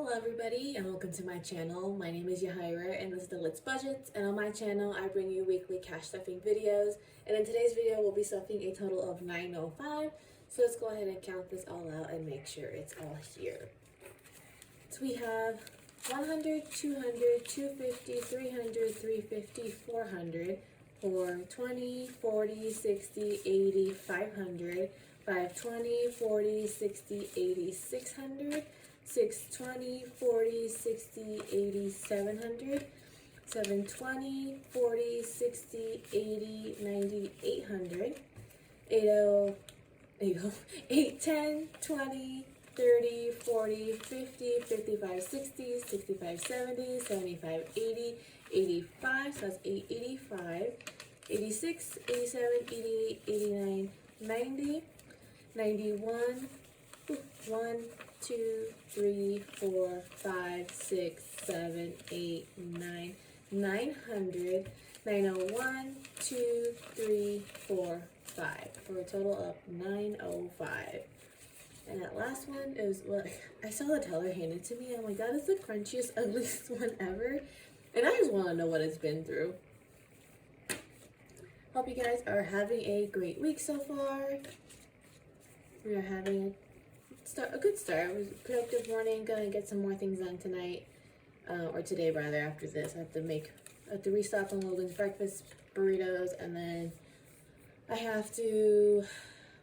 Hello everybody and welcome to my channel. My name is Yahaira and this is the Let's Budgets, and on my channel I bring you weekly cash stuffing videos, and in today's video we'll be stuffing a total of 905. So let's go ahead and count this all out and make sure it's all here. So we have 100, 200, 250, 300, 350, 400, for 20, 40, 60, 80, 500, 520, 40, 60, 80, 600, 620, 40, 60, 80, 700, 720, 40, 60, 80, 90, 800, 80, 810, 20, 30, 40, 50, 55, 60, 65, 70, 75, 80, 85, so that's 885, 86, 87, 88, 89, 90, 91, 1, 2, 3, 4, 5, 6, 7, 8, 9, 900, 901, 2, 3, 4, 5, for a total of 905. And that last one is what I saw the teller hand it to me. I'm like, that is the crunchiest, ugliest one ever. And I just want to know what it's been through. Hope you guys are having a great week so far. We are having a good start. It was a productive morning. Gonna get some more things done tonight, or today rather. After this, I have to restock on Logan's breakfast burritos, and then I have to.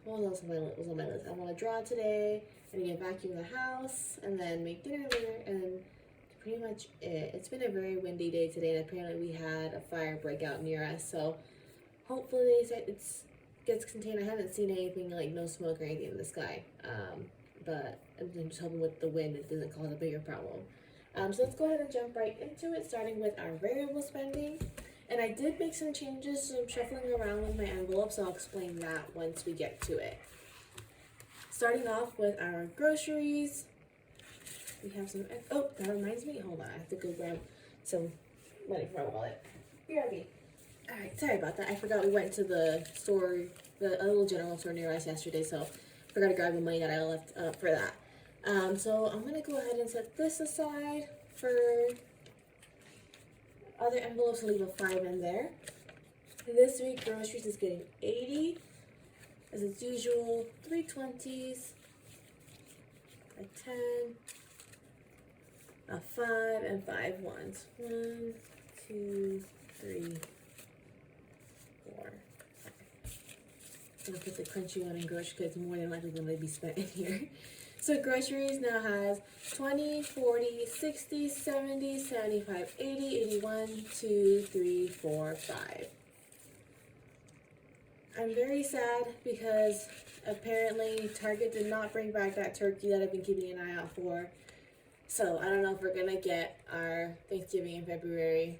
What else was on my list? I want to draw today, and get vacuum the house, and then make dinner later, and pretty much it. It's been a very windy day today, and apparently we had a fire break out near us. So hopefully it gets contained. I haven't seen anything like no smoke or anything in the sky. But I'm just hoping with the wind it doesn't cause a bigger problem. So let's go ahead and jump right into it, starting with our variable spending. And I did make some changes, so I'm shuffling around with my envelopes, so I'll explain that once we get to it. Starting off with our groceries, we have some, oh, that reminds me, hold on, I have to go grab some money from my wallet. BRB. Alright, sorry about that, I forgot we went to the store, a little general store near us yesterday, so I forgot to grab the money that I left for that. So I'm going to go ahead and set this aside for other envelopes. I'll leave a 5 in there. This week, groceries is getting 80. As it's usual, 3 20s, a 10, a 5, and 5 ones. 1, 2, 3, 4, 5. I'm going to put the crunchy one in groceries because it's more than likely going to be spent in here. So groceries now has 20, 40, 60, 70, 75, 80, 81, 2, 3, 4, 5. I'm very sad because apparently Target did not bring back that turkey that I've been keeping an eye out for. So I don't know if we're going to get our Thanksgiving in February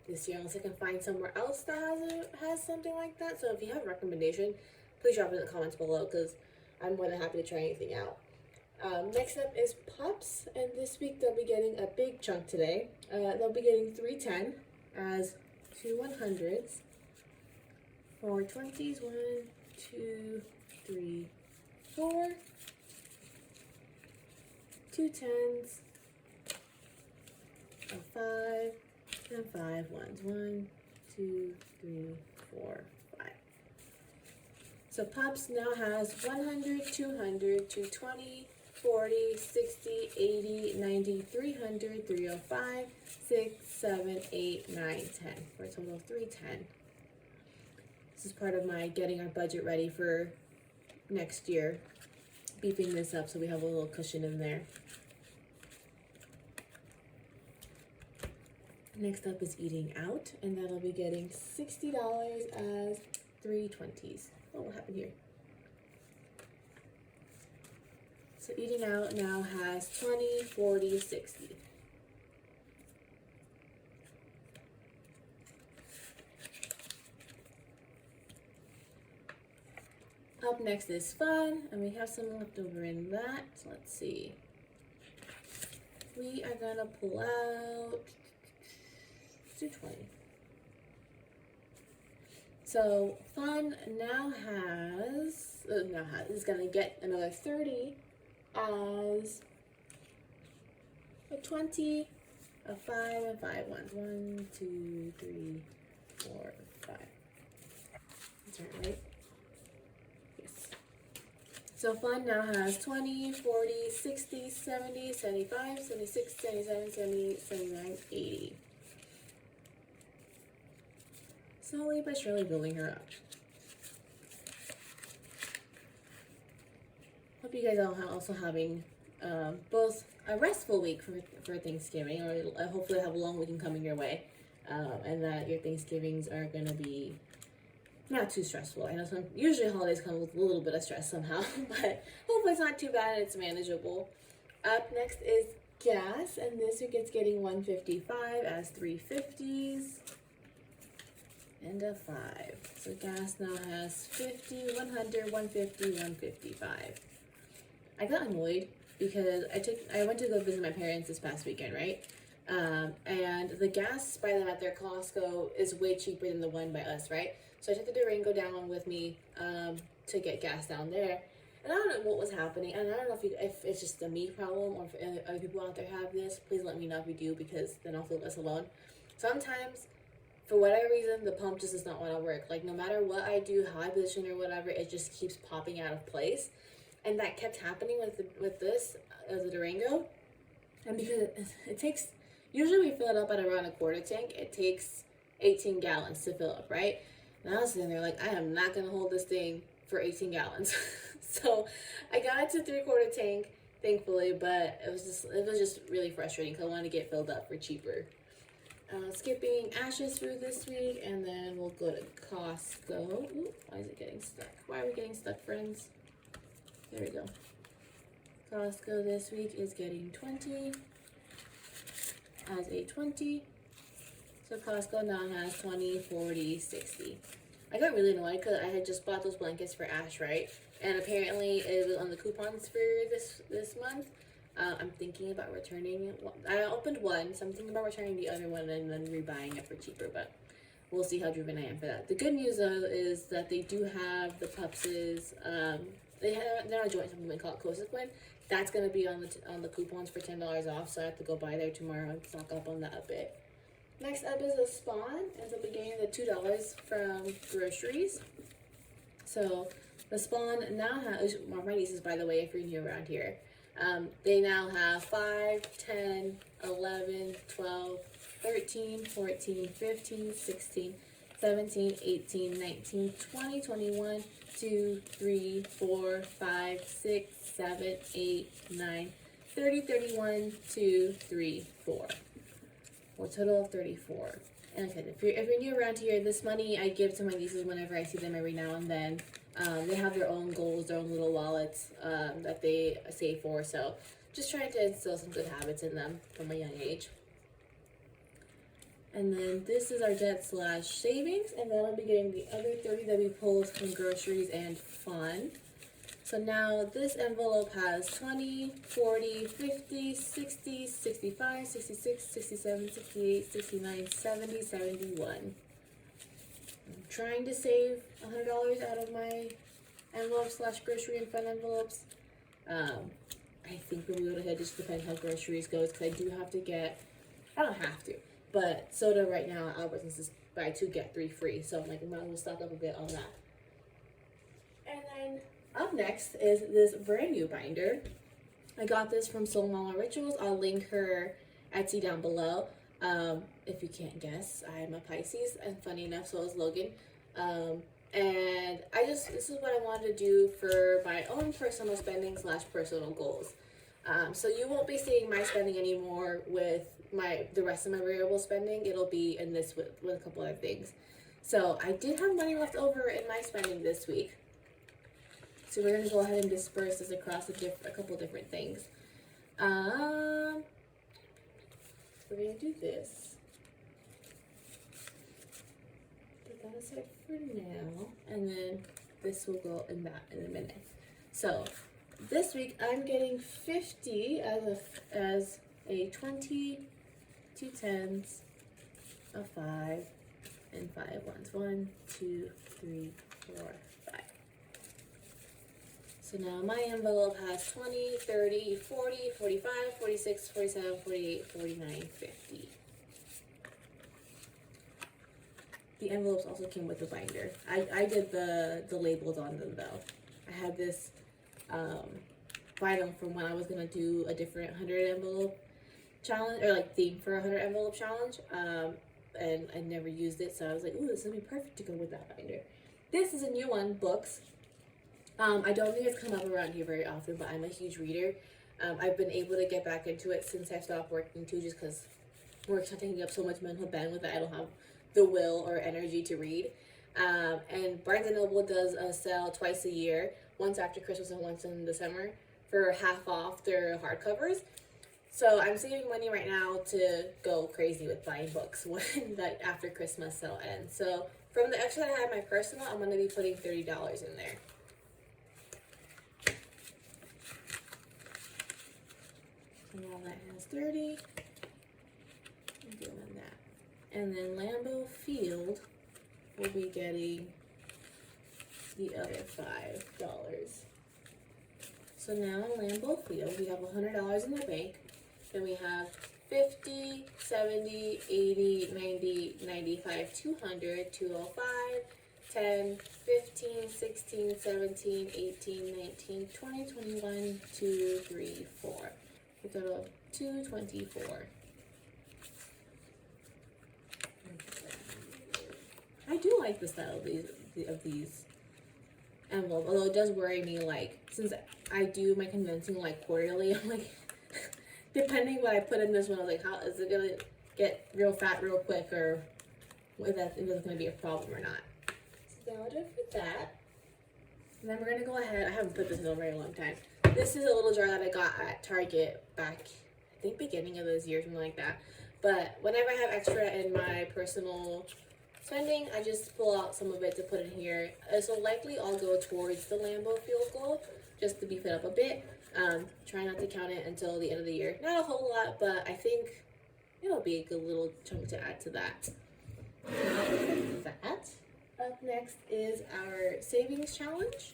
this year, unless I can find somewhere else that has something like that. So if you have a recommendation, please drop it in the comments below, because I'm more than happy to try anything out. Next up is Pups, and this week they'll be getting a big chunk today. They'll be getting 310 as 2 100s, 4 20s, 1, 2, 3, 4, 2 10s, a 5, and 5 ones. 1, 2, 3, 4, 5. So Pups now has 100, 200, 220, 40, 60, 80, 90, 300, 305, 6, 7, 8, 9, 10, for a total of 310. This is part of my getting our budget ready for next year, beefing this up so we have a little cushion in there. Next up is eating out, and that'll be getting $60 as 3 20s. Oh, what happened here? So eating out now has 20, 40, 60. Up next is fun, and we have some left over in that. So let's see. We are gonna pull out 220. So fun now is gonna get another 30 as a 20, a 5, and 5 ones. 1, 2, 3, 4, 5. That's right? Yes. So fun now has 20, 40, 60, 70, 75, 76, 77, 78, 79, 80. Slowly but surely building her up. Hope you guys all also having both a restful week for Thanksgiving, or hopefully have a long weekend coming your way, and that your Thanksgivings are going to be not too stressful. I know usually holidays come with a little bit of stress somehow, but hopefully it's not too bad and it's manageable. Up next is gas, and this week it's getting 155 as 350s. And a 5. So gas now has 50, 100, 150, 155. I got annoyed because I went to go visit my parents this past weekend, right? And the gas by them at their Costco is way cheaper than the one by us, right? So I took the Durango down with me to get gas down there. And I don't know what was happening. And I don't know if it's just a me problem or if other people out there have this. Please let me know if you do, because then I'll feel less alone. Sometimes, for whatever reason, the pump just does not want to work. Like, no matter what I do, how I position or whatever, it just keeps popping out of place. And that kept happening with this, the Durango. And because it takes, usually we fill it up at around a quarter tank. It takes 18 gallons to fill up, right? And I was sitting there like, I am not going to hold this thing for 18 gallons. So I got it to 3/4 tank, thankfully, but it was just really frustrating because I wanted to get filled up for cheaper. Skipping Ash's food this week, and then we'll go to Costco. Ooh, why is it getting stuck? Why are we getting stuck, friends? There we go. Costco this week is getting 20 as a 20. So Costco now has 20, 40, 60. I got really annoyed because I had just bought those blankets for Ash, right? And apparently it was on the coupons for this month. I'm thinking about returning. I opened one, so I'm thinking about returning the other one and then rebuying it for cheaper, but we'll see how driven I am for that. The good news, though, is that they do have the Pupses. They're on a joint supplement called Cosequin. That's going to be on the coupons for $10 off, so I have to go by there tomorrow and stock up on that a bit. Next up is a Spawn. Ends up getting the $2 from groceries. So the Spawn now has, well, my nieces, by the way, if you're new around here, they now have 5, 10, 11, 12, 13, 14, 15, 16, 17, 18, 19, 20, 21, 2, 3, 4, 5, 6, 7, 8, 9, 30, 31, 2, 3, 4. For a total of 34. And like I said, if you're new around here, this money I give to my nieces whenever I see them every now and then. They have their own goals, their own little wallets that they save for. So just trying to instill some good habits in them from a young age. And then this is our debt / savings. And then I'll be getting the other 30 that we pulled from groceries and fun. So now this envelope has 20, 40, 50, 60, 65, 66, 67, 68, 69, 70, 71. I'm trying to save $100 out of my envelopes / grocery and fun envelopes. I think we'll be able to just depend how groceries goes, because I do have to get, I don't have to, but soda right now at Albertsons is buy 2 get 3 free. So I'm like, I might as well stock up a bit on that. And then up next is this brand new binder. I got this from Soul Mama Rituals. I'll link her Etsy down below. If you can't guess, I'm a Pisces, and funny enough, so is Logan. And this is what I wanted to do for my own personal spending / personal goals. So you won't be seeing my spending anymore with the rest of my variable spending. It'll be in this with a couple other things. So I did have money left over in my spending this week. So we're going to go ahead and disperse this across a couple different things. We're going to do this. Put that aside for now. And then this will go in a minute. So this week I'm getting 50 as a 20, 2 10s, a 5, and 5 ones. 1, 2, 3, 4, 5. So now my envelope has 20, 30, 40, 45, 46, 47, 48, 49, 50. The envelopes also came with a binder. I did the labels on them though. I had this binder from when I was gonna do a different 100 envelope challenge, or like theme for a 100 envelope challenge. And I never used it, so I was like, ooh, this would be perfect to go with that binder. This is a new one, books. I don't think it's come up around here very often, but I'm a huge reader. I've been able to get back into it since I stopped working too, just because work's not taking up so much mental bandwidth that I don't have the will or energy to read. And Barnes & Noble does a sale twice a year, once after Christmas and once in December, for half off their hardcovers. So I'm saving money right now to go crazy with buying books when that after Christmas sale ends. So from the extra that I have in my personal, I'm going to be putting $30 in there. And all that has 30. I'm doing that. And then Lambeau Field will be getting the other $5. So now in Lambeau Field, we have $100 in the bank. Then we have 50, 70, 80, 90, 95, 200, 205, 10, 15, 16, 17, 18, 19, 20, 21, 2, 3, 4. We go to 224. I do like the style of these envelopes, although it does worry me, like, since I do my condensing like quarterly, I'm like, depending what I put in this one, I was like, how is it gonna get real fat real quick, or if it's gonna be a problem or not. So that'll do it for that. And then we're gonna go ahead. I haven't put this in a very long time. This is a little jar that I got at Target back, I think beginning of this year, something like that. But whenever I have extra in my personal spending, I just pull out some of it to put in here. This will likely all go towards the Lambeau Field goal, just to beef it up a bit. Try not to count it until the end of the year. Not a whole lot, but I think it'll be a good little chunk to add to that. Up next is our savings challenge.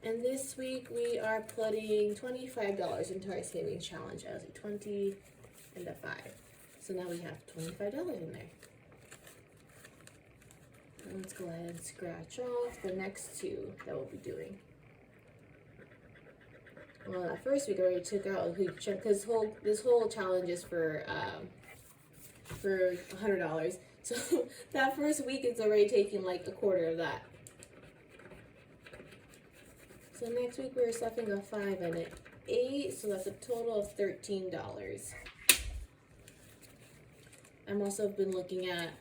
And this week we are putting $25 into our savings challenge. I was like 20 and a 5. So now we have $25 in there. And let's go ahead and scratch off the next two that we'll be doing. Well, that first week I already took out a huge chunk because this whole challenge is for $100. So that first week it's already taking like a quarter of that. So next week we're stuffing a 5 in it, 8, so that's a total of $13. I'm also been looking at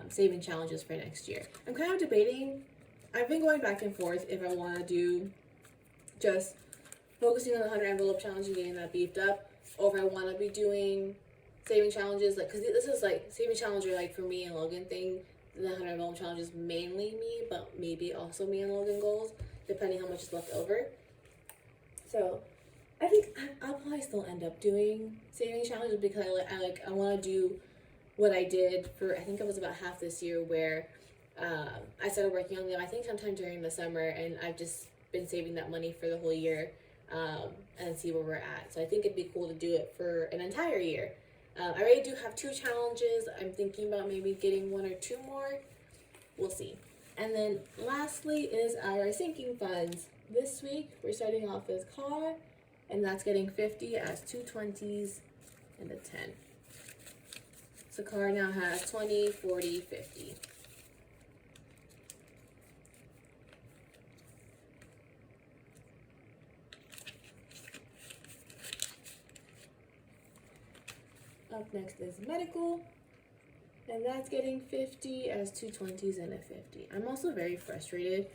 saving challenges for next year. I'm kind of debating. I've been going back and forth if I want to do just focusing on the 100 envelope challenge and getting that beefed up, or if I want to be doing saving challenges, like, because this is like saving challenge are like for me and Logan thing. The 100 envelope challenge is mainly me, but maybe also me and Logan goals, depending how much is left over. So I think I'll probably still end up doing saving challenges because I want to do what I did for, I think it was about half this year, where I started working on them I think sometime during the summer, and I've just been saving that money for the whole year, and see where we're at. So I think it'd be cool to do it for an entire year. I already do have 2 challenges. I'm thinking about maybe getting 1 or 2 more. We'll see. And then lastly is our sinking funds. This week we're starting off as car, and that's getting 50 as 2 20s and a 10. So car now has 20, 40, 50. Up next is medical, and that's getting 50 as 2 20s and a 50. I'm also very frustrated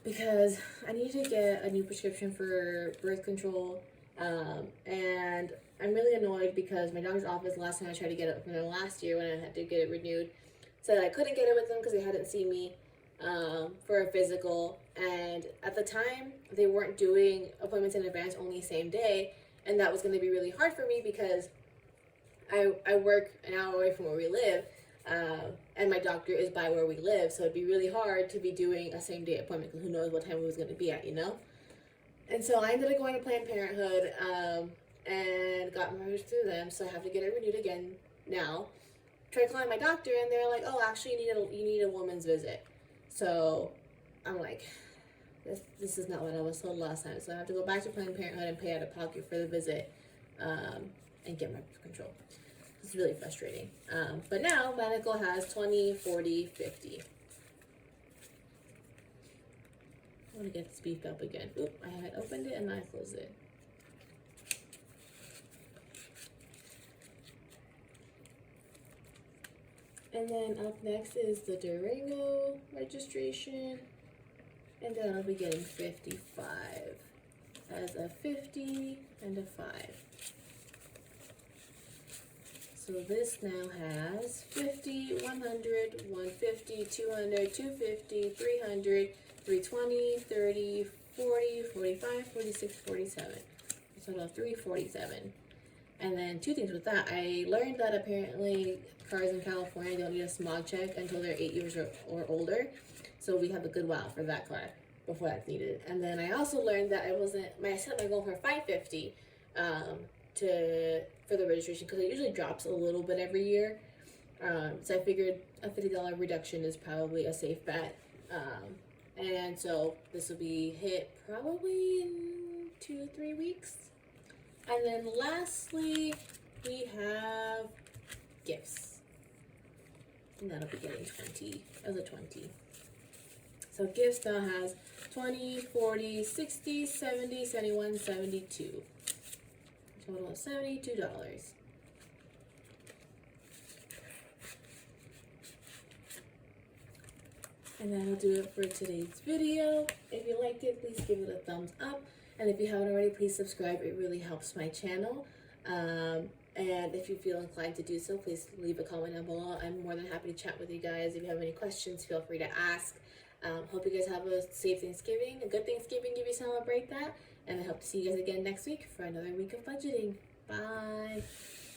because I need to get a new prescription for birth control, and I'm really annoyed because my doctor's office, last time I tried to get it from them last year when I had to get it renewed, said I couldn't get it with them because they hadn't seen me for a physical, and at the time they weren't doing appointments in advance, only same day, and that was going to be really hard for me because I work an hour away from where we live, And my doctor is by where we live, so it'd be really hard to be doing a same day appointment because who knows what time we was going to be at, you know? And so I ended up going to Planned Parenthood and got merged through them, so I have to get it renewed again now. Tried calling my doctor, and they're like, "Oh, actually, you need a woman's visit." So I'm like, this is not what I was told last time. So I have to go back to Planned Parenthood and pay out of pocket for the visit and get my control. It's really frustrating. But now medical has 20, 40, 50. I want to get this beefed up again. Oop, I had opened it and I closed it. And then up next is the Durango registration. And then I'll be getting 55 as a 50 and a 5. So this now has 50, 100, 150, 200, 250, 300, 320, 30, 40, 45, 46, 47. A total of 347. And then two things with that. I learned that apparently cars in California don't need a smog check until they're 8 years or older. So we have a good while for that car before that's needed. And then I also learned that I set my goal for 550 for the registration because it usually drops a little bit every year. So I figured a $50 reduction is probably a safe bet. And so this will be hit probably in 2-3 weeks. And then lastly, we have gifts. And that'll be getting 20 as a 20. So gifts now has 20, 40, 60, 70, 71, 72. A total of $72. And that'll do it for today's video. If you liked it, please give it a thumbs up. And if you haven't already, please subscribe. It really helps my channel. And if you feel inclined to do so, please leave a comment down below. I'm more than happy to chat with you guys. If you have any questions, feel free to ask. Hope you guys have a safe Thanksgiving, a good Thanksgiving if you celebrate that. And I hope to see you guys again next week for another week of budgeting. Bye.